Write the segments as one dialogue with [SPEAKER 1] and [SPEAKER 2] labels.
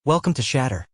[SPEAKER 1] Welcome to Shatter.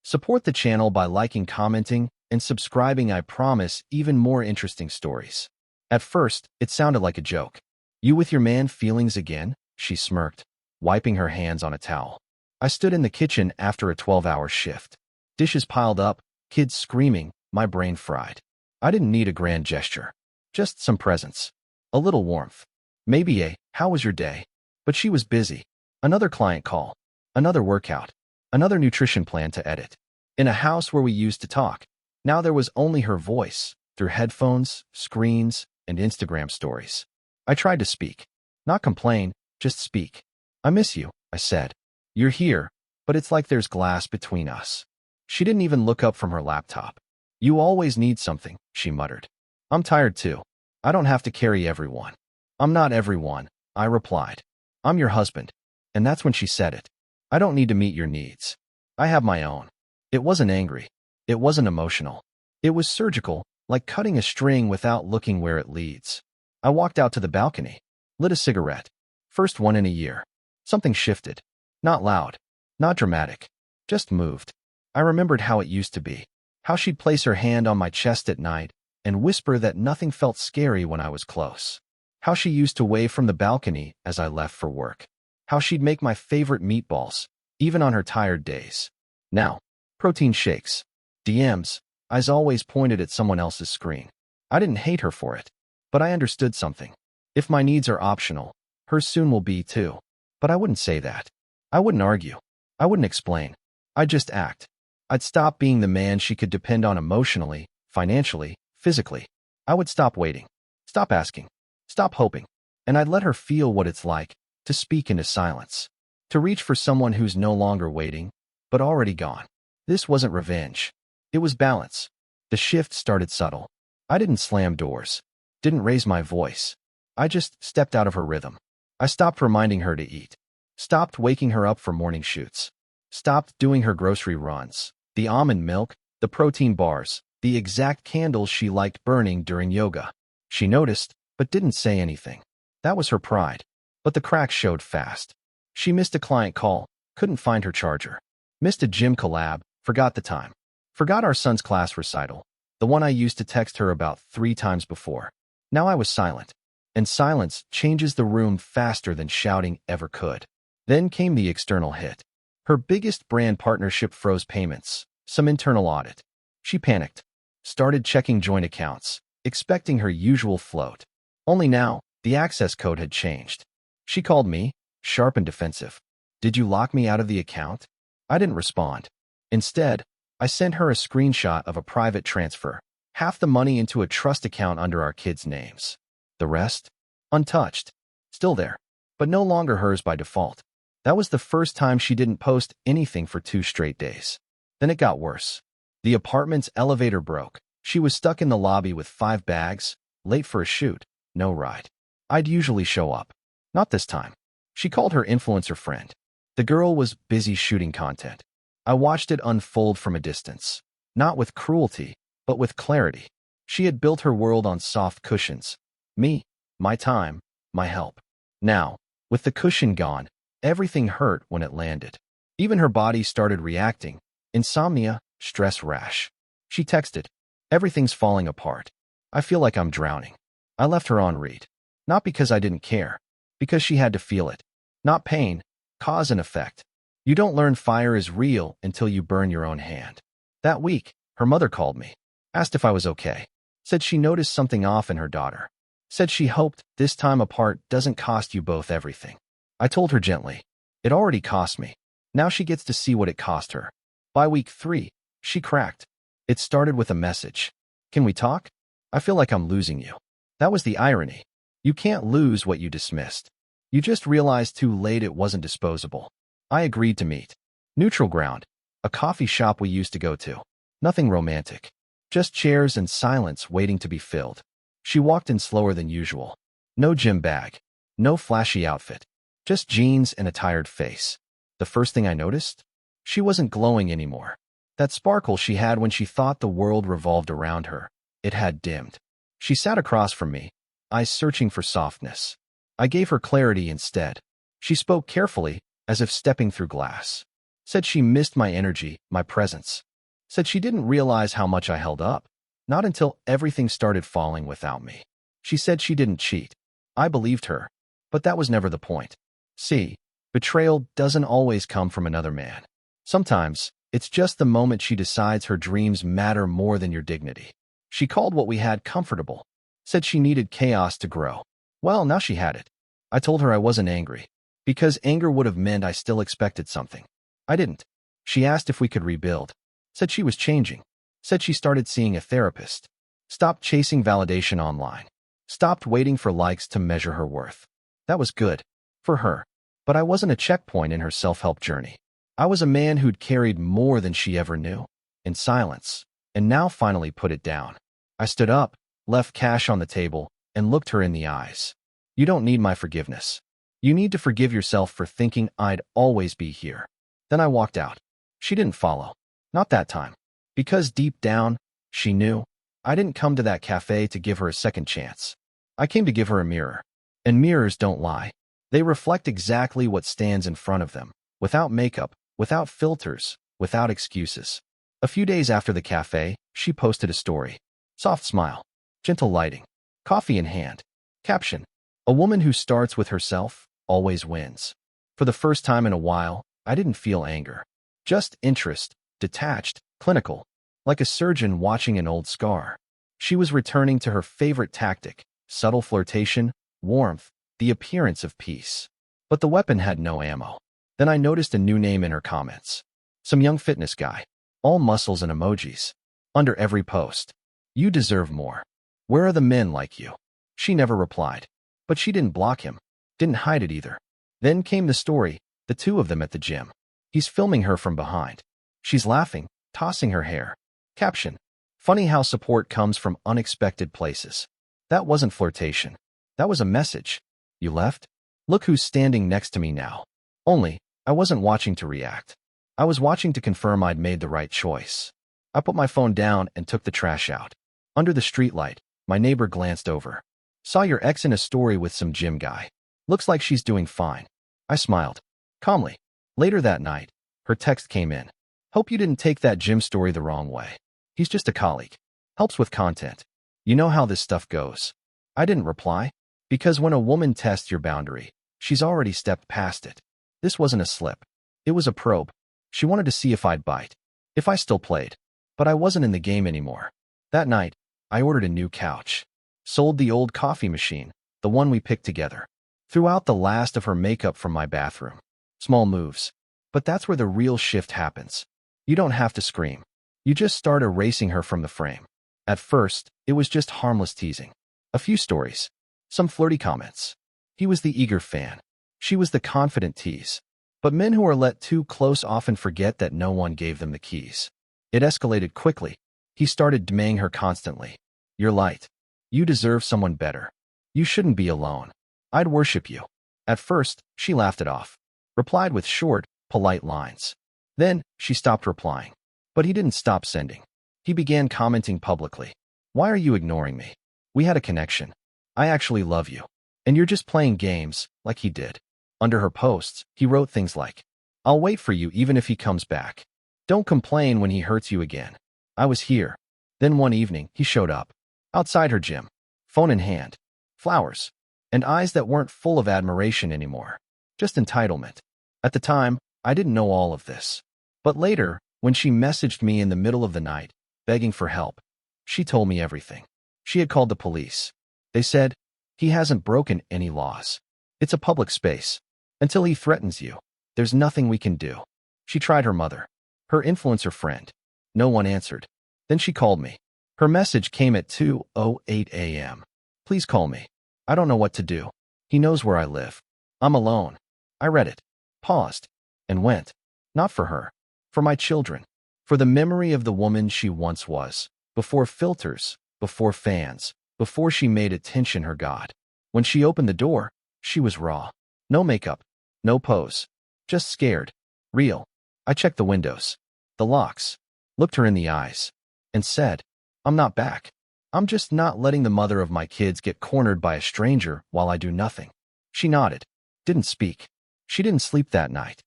[SPEAKER 2] Support the channel by liking, commenting, and subscribing. I promise even more interesting stories. At first, it sounded like a joke. "You with your man feelings again?" she smirked, wiping her hands on a towel. I stood in the kitchen after a 12-hour shift. Dishes piled up, kids screaming, my brain fried. I didn't need a grand gesture. Just some presence. A little warmth. Maybe a, "How was your day?" But she was busy. Another client call. Another workout. Another nutrition plan to edit. In a house where we used to talk, now there was only her voice, through headphones, screens, and Instagram stories. I tried to speak. Not complain, just speak. "I miss you," I said. "You're here, but it's like there's glass between us." She didn't even look up from her laptop. "You always need something," she muttered. "I'm tired too. I don't have to carry everyone." "I'm not everyone," I replied. "I'm your husband." And that's when she said it. "I don't need to meet your needs. I have my own." It wasn't angry. It wasn't emotional. It was surgical, like cutting a string without looking where it leads. I walked out to the balcony, lit a cigarette. First one in a year. Something shifted. Not loud. Not dramatic. Just moved. I remembered how it used to be. How she'd place her hand on my chest at night and whisper that nothing felt scary when I was close. How she used to wave from the balcony as I left for work. How she'd make my favorite meatballs, even on her tired days. Now, protein shakes, DMs, eyes always pointed at someone else's screen. I didn't hate her for it, but I understood something. If my needs are optional, hers soon will be too. But I wouldn't say that. I wouldn't argue. I wouldn't explain. I'd just act. I'd stop being the man she could depend on emotionally, financially, physically. I would stop waiting. Stop asking. Stop hoping. And I'd let her feel what it's like to speak into silence. To reach for someone who's no longer waiting, but already gone. This wasn't revenge. It was balance. The shift started subtle. I didn't slam doors. Didn't raise my voice. I just stepped out of her rhythm. I stopped reminding her to eat. Stopped waking her up for morning shoots. Stopped doing her grocery runs. The almond milk, the protein bars, the exact candles she liked burning during yoga. She noticed, but didn't say anything. That was her pride. But the cracks showed fast. She missed a client call, couldn't find her charger. Missed a gym collab, forgot the time. Forgot our son's class recital, the one I used to text her about 3 times before. Now I was silent. And silence changes the room faster than shouting ever could. Then came the external hit. Her biggest brand partnership froze payments, some internal audit. She panicked. Started checking joint accounts, expecting her usual float. Only now, the access code had changed. She called me, sharp and defensive. "Did you lock me out of the account?" I didn't respond. Instead, I sent her a screenshot of a private transfer, half the money into a trust account under our kids' names. The rest? Untouched. Still there, but no longer hers by default. That was the first time she didn't post anything for 2 straight days. Then it got worse. The apartment's elevator broke. She was stuck in the lobby with 5 bags, late for a shoot, no ride. I'd usually show up. Not this time. She called her influencer friend. The girl was busy shooting content. I watched it unfold from a distance. Not with cruelty, but with clarity. She had built her world on soft cushions. Me, my time, my help. Now, with the cushion gone, everything hurt when it landed. Even her body started reacting. Insomnia, stress rash. She texted, "Everything's falling apart. I feel like I'm drowning." I left her on read. Not because I didn't care. Because she had to feel it. Not pain, cause and effect. You don't learn fire is real until you burn your own hand. That week, her mother called me. Asked if I was okay. Said she noticed something off in her daughter. Said she hoped this time apart doesn't cost you both everything. I told her gently. It already cost me. Now she gets to see what it cost her. By week 3, she cracked. It started with a message. "Can we talk? I feel like I'm losing you." That was the irony. You can't lose what you dismissed. You just realized too late it wasn't disposable. I agreed to meet. Neutral ground. A coffee shop we used to go to. Nothing romantic. Just chairs and silence waiting to be filled. She walked in slower than usual. No gym bag. No flashy outfit. Just jeans and a tired face. The first thing I noticed? She wasn't glowing anymore. That sparkle she had when she thought the world revolved around her. It had dimmed. She sat across from me, eyes searching for softness. I gave her clarity instead. She spoke carefully, as if stepping through glass. Said she missed my energy, my presence. Said she didn't realize how much I held up. Not until everything started falling without me. She said she didn't cheat. I believed her. But that was never the point. See, betrayal doesn't always come from another man. Sometimes, it's just the moment she decides her dreams matter more than your dignity. She called what we had comfortable. Said she needed chaos to grow. Well, now she had it. I told her I wasn't angry. Because anger would have meant I still expected something. I didn't. She asked if we could rebuild. Said she was changing. Said she started seeing a therapist. Stopped chasing validation online. Stopped waiting for likes to measure her worth. That was good. For her. But I wasn't a checkpoint in her self-help journey. I was a man who'd carried more than she ever knew. In silence. And now finally put it down. I stood up, left cash on the table, and looked her in the eyes. You don't need my forgiveness. You need to forgive yourself for thinking I'd always be here. Then I walked out. She didn't follow. Not that time. Because deep down, she knew. I didn't come to that cafe to give her a second chance. I came to give her a mirror. And mirrors don't lie. They reflect exactly what stands in front of them, without makeup, without filters, without excuses. A few days after the cafe, she posted a story. Soft smile. Gentle lighting. Coffee in hand. Caption. A woman who starts with herself always wins. For the first time in a while, I didn't feel anger. Just interest, detached, clinical. Like a surgeon watching an old scar. She was returning to her favorite tactic, subtle flirtation, warmth, the appearance of peace. But the weapon had no ammo. Then I noticed a new name in her comments. Some young fitness guy. All muscles and emojis. Under every post. You deserve more. Where are the men like you? She never replied. But she didn't block him. Didn't hide it either. Then came the story, the two of them at the gym. He's filming her from behind. She's laughing, tossing her hair. Caption. Funny how support comes from unexpected places. That wasn't flirtation. That was a message. You left? Look who's standing next to me now. Only, I wasn't watching to react. I was watching to confirm I'd made the right choice. I put my phone down and took the trash out. Under the streetlight, my neighbor glanced over. Saw your ex in a story with some gym guy. Looks like she's doing fine. I smiled. Calmly. Later that night, her text came in. Hope you didn't take that gym story the wrong way. He's just a colleague. Helps with content. You know how this stuff goes. I didn't reply. Because when a woman tests your boundary, she's already stepped past it. This wasn't a slip. It was a probe. She wanted to see if I'd bite. If I still played. But I wasn't in the game anymore. That night, I ordered a new couch. Sold the old coffee machine, the one we picked together. Threw out the last of her makeup from my bathroom. Small moves. But that's where the real shift happens. You don't have to scream. You just start erasing her from the frame. At first, it was just harmless teasing. A few stories. Some flirty comments. He was the eager fan. She was the confident tease. But men who are let too close often forget that no one gave them the keys. It escalated quickly. He started demanding her constantly. You're light. You deserve someone better. You shouldn't be alone. I'd worship you. At first, she laughed it off. Replied with short, polite lines. Then, she stopped replying. But he didn't stop sending. He began commenting publicly. Why are you ignoring me? We had a connection. I actually love you. And you're just playing games, like he did. Under her posts, he wrote things like, I'll wait for you even if he comes back. Don't complain when he hurts you again. I was here. Then one evening, he showed up. Outside her gym. Phone in hand. Flowers. And eyes that weren't full of admiration anymore. Just entitlement. At the time, I didn't know all of this. But later, when she messaged me in the middle of the night, begging for help, she told me everything. She had called the police. They said, he hasn't broken any laws. It's a public space. Until he threatens you, there's nothing we can do. She tried her mother. Her influencer friend. No one answered. Then she called me. Her message came at 2:08 a.m. Please call me. I don't know what to do. He knows where I live. I'm alone. I read it. Paused. And went. Not for her. For my children. For the memory of the woman she once was. Before filters. Before fans. Before she made attention her god. When she opened the door, she was raw. No makeup. No pose. Just scared. Real. I checked the windows. The locks. Looked her in the eyes. And said, I'm not back. I'm just not letting the mother of my kids get cornered by a stranger while I do nothing. She nodded. Didn't speak. She didn't sleep that night.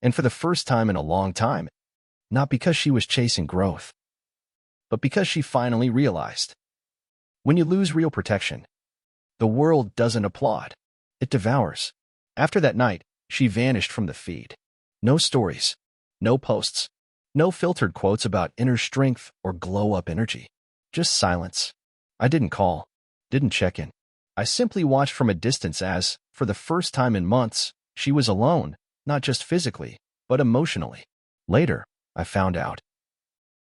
[SPEAKER 2] And for the first time in a long time, not because she was chasing growth, but because she finally realized. When you lose real protection, the world doesn't applaud. It devours. After that night, she vanished from the feed. No stories, no posts, no filtered quotes about inner strength or glow-up energy. Just silence. I didn't call, didn't check in. I simply watched from a distance as, for the first time in months, she was alone, not just physically, but emotionally. Later, I found out.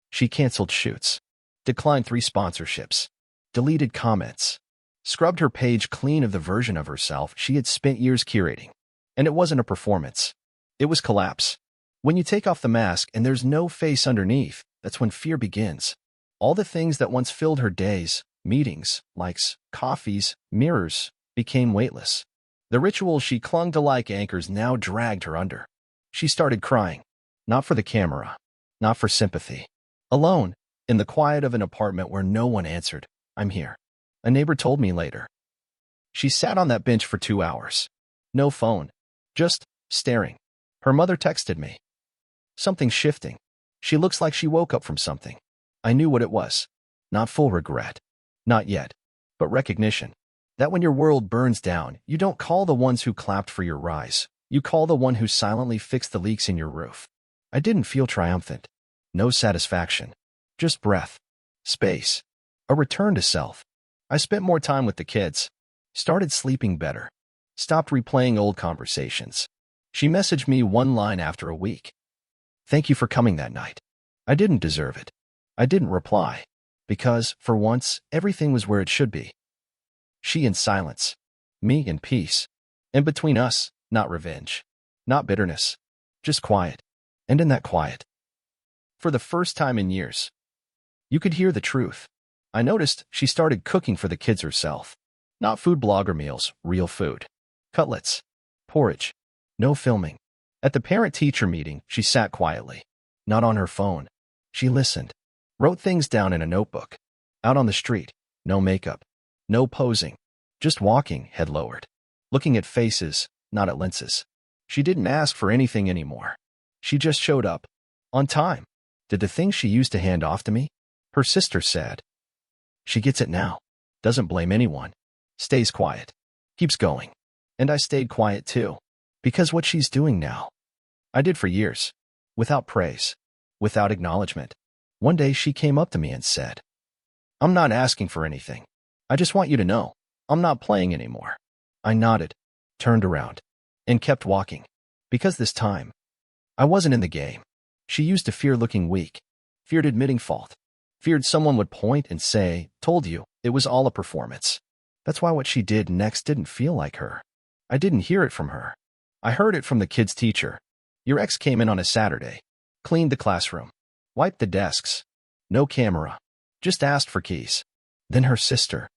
[SPEAKER 2] She canceled shoots, declined 3 sponsorships, deleted comments, scrubbed her page clean of the version of herself she had spent years curating. And it wasn't a performance. It was collapse. When you take off the mask and there's no face underneath, that's when fear begins. All the things that once filled her days, meetings, likes, coffees, mirrors, became weightless. The rituals she clung to like anchors now dragged her under. She started crying. Not for the camera. Not for sympathy. Alone, in the quiet of an apartment where no one answered. I'm here. A neighbor told me later. She sat on that bench for 2 hours. No phone. Just staring. Her mother texted me. Something's shifting. She looks like she woke up from something. I knew what it was. Not full regret. Not yet. But recognition. That when your world burns down, you don't call the ones who clapped for your rise. You call the one who silently fixed the leaks in your roof. I didn't feel triumphant. No satisfaction. Just breath. Space. A return to self. I spent more time with the kids. Started sleeping better. Stopped replaying old conversations. She messaged me one line after a week. Thank you for coming that night. I didn't deserve it. I didn't reply. Because, for once, everything was where it should be. She in silence. Me in peace. And between us, not revenge. Not bitterness. Just quiet. And in that quiet, for the first time in years, you could hear the truth. I noticed she started cooking for the kids herself. Not food blogger meals, real food. Cutlets. Porridge. No filming. At the parent-teacher meeting, she sat quietly. Not on her phone. She listened. Wrote things down in a notebook. Out on the street. No makeup. No posing. Just walking, head lowered. Looking at faces, not at lenses. She didn't ask for anything anymore. She just showed up. On time. Did the things she used to hand off to me? Her sister said. She gets it now. Doesn't blame anyone. Stays quiet. Keeps going. And I stayed quiet too. Because what she's doing now, I did for years. Without praise. Without acknowledgement. One day she came up to me and said, I'm not asking for anything. I just want you to know, I'm not playing anymore. I nodded, turned around, and kept walking. Because this time, I wasn't in the game. She used to fear looking weak, feared admitting fault, feared someone would point and say, told you, it was all a performance. That's why what she did next didn't feel like her. I didn't hear it from her. I heard it from the kid's teacher. Your ex came in on a Saturday, cleaned the classroom, wiped the desks, no camera, just asked for keys. Then her sister.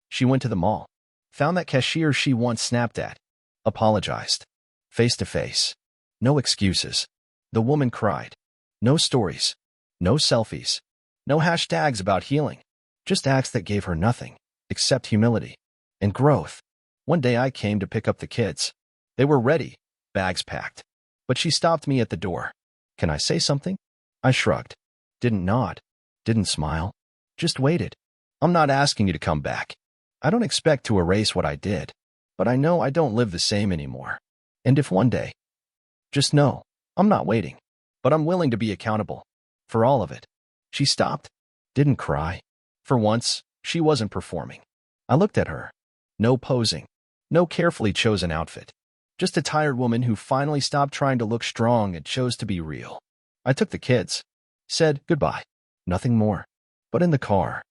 [SPEAKER 2] She went to the mall, found that cashier she once snapped at, apologized, face to face. No excuses. The woman cried. No stories. No selfies. No hashtags about healing. Just acts that gave her nothing, except humility and growth. One day I came to pick up the kids. They were ready, bags packed. But she stopped me at the door. Can I say something? I shrugged. Didn't nod. Didn't smile. Just waited. I'm not asking you to come back. I don't expect to erase what I did. But I know I don't live the same anymore. And if one day, just know, I'm not waiting, but I'm willing to be accountable for all of it. She stopped, didn't cry. For once, she wasn't performing. I looked at her. No posing, no carefully chosen outfit. Just a tired woman who finally stopped trying to look strong and chose to be real. I took the kids, said goodbye, nothing more. But in the car,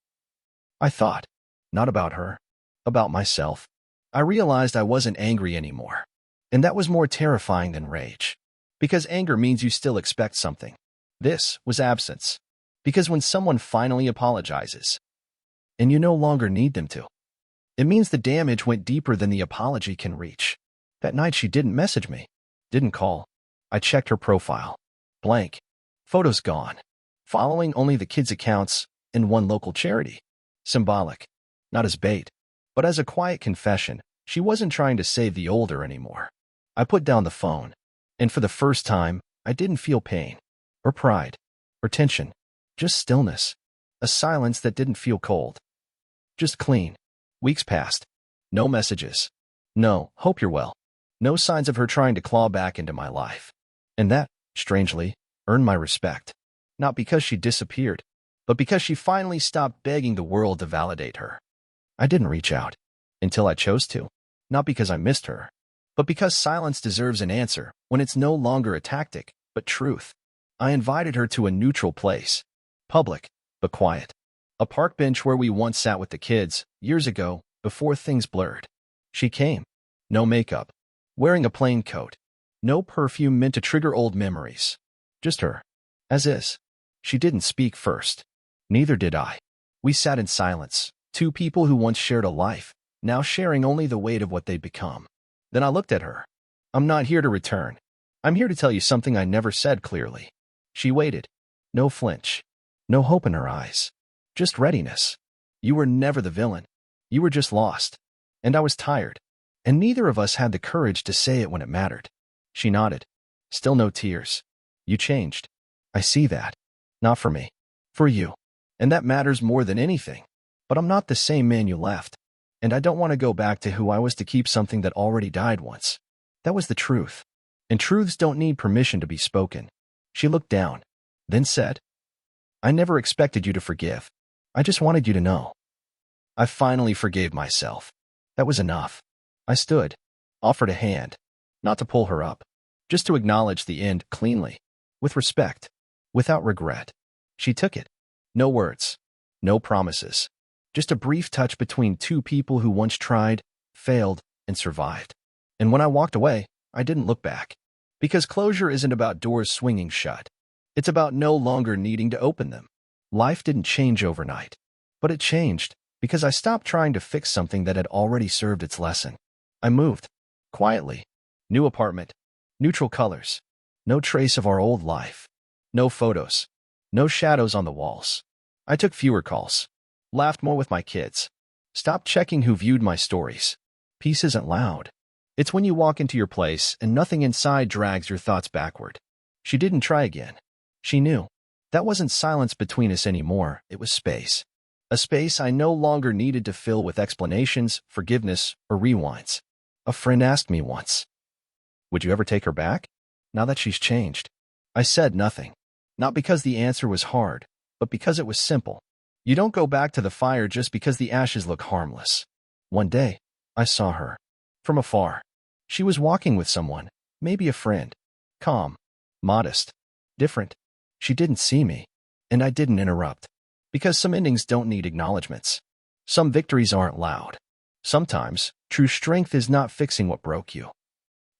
[SPEAKER 2] I thought, not about her, about myself. I realized I wasn't angry anymore. And that was more terrifying than rage. Because anger means you still expect something. This was absence. Because when someone finally apologizes, and you no longer need them to, it means the damage went deeper than the apology can reach. That night she didn't message me, didn't call. I checked her profile. Blank. Photos gone. Following only the kids' accounts and one local charity. Symbolic. Not as bait, but as a quiet confession. She wasn't trying to save the older anymore. I put down the phone. And for the first time, I didn't feel pain, or pride, or tension, just stillness, a silence that didn't feel cold, just clean. Weeks passed. No messages. No, hope you're well. No signs of her trying to claw back into my life. And that, strangely, earned my respect. Not because she disappeared, but because she finally stopped begging the world to validate her. I didn't reach out until I chose to, not because I missed her, but because silence deserves an answer when it's no longer a tactic, but truth. I invited her to a neutral place, public, but quiet. A park bench where we once sat with the kids, years ago, before things blurred. She came. No makeup. Wearing a plain coat. No perfume meant to trigger old memories. Just her. As is. She didn't speak first. Neither did I. We sat in silence, two people who once shared a life, now sharing only the weight of what they'd become. Then I looked at her. I'm not here to return. I'm here to tell you something I never said clearly. She waited. No flinch. No hope in her eyes. Just readiness. You were never the villain. You were just lost. And I was tired. And neither of us had the courage to say it when it mattered. She nodded. Still no tears. You changed. I see that. Not for me. For you. And that matters more than anything. But I'm not the same man you left. And I don't want to go back to who I was to keep something that already died once. That was the truth. And truths don't need permission to be spoken. She looked down, then said, I never expected you to forgive. I just wanted you to know. I finally forgave myself. That was enough. I stood, offered a hand, not to pull her up, just to acknowledge the end cleanly, with respect, without regret. She took it. No words, no promises, just a brief touch between two people who once tried, failed, and survived. And when I walked away, I didn't look back. Because closure isn't about doors swinging shut. It's about no longer needing to open them. Life didn't change overnight. But it changed because I stopped trying to fix something that had already served its lesson. I moved. Quietly. New apartment. Neutral colors. No trace of our old life. No photos. No shadows on the walls. I took fewer calls. Laughed more with my kids. Stopped checking who viewed my stories. Peace isn't loud. It's when you walk into your place and nothing inside drags your thoughts backward. She didn't try again. She knew. That wasn't silence between us anymore, it was space. A space I no longer needed to fill with explanations, forgiveness, or rewinds. A friend asked me once, would you ever take her back? Now that she's changed. I said nothing. Not because the answer was hard, but because it was simple. You don't go back to the fire just because the ashes look harmless. One day, I saw her. From afar. She was walking with someone, maybe a friend. Calm. Modest. Different. She didn't see me. And I didn't interrupt. Because some endings don't need acknowledgments. Some victories aren't loud. Sometimes, true strength is not fixing what broke you,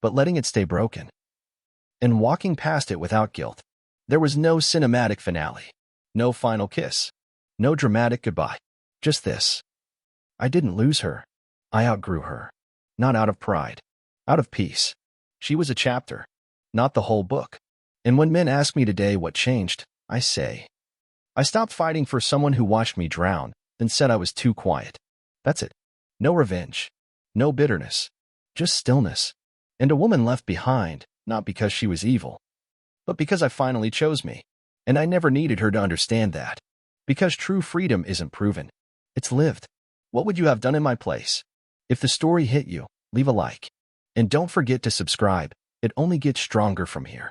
[SPEAKER 2] but letting it stay broken. And walking past it without guilt. There was no cinematic finale. No final kiss. No dramatic goodbye. Just this. I didn't lose her. I outgrew her. Not out of pride. Out of peace. She was a chapter. Not the whole book. And when men ask me today what changed, I say, I stopped fighting for someone who watched me drown, then said I was too quiet. That's it. No revenge. No bitterness. Just stillness. And a woman left behind, not because she was evil, but because I finally chose me. And I never needed her to understand that. Because true freedom isn't proven. It's lived. What would you have done in my place? If the story hit you, leave a like. And don't forget to subscribe. It only gets stronger from here.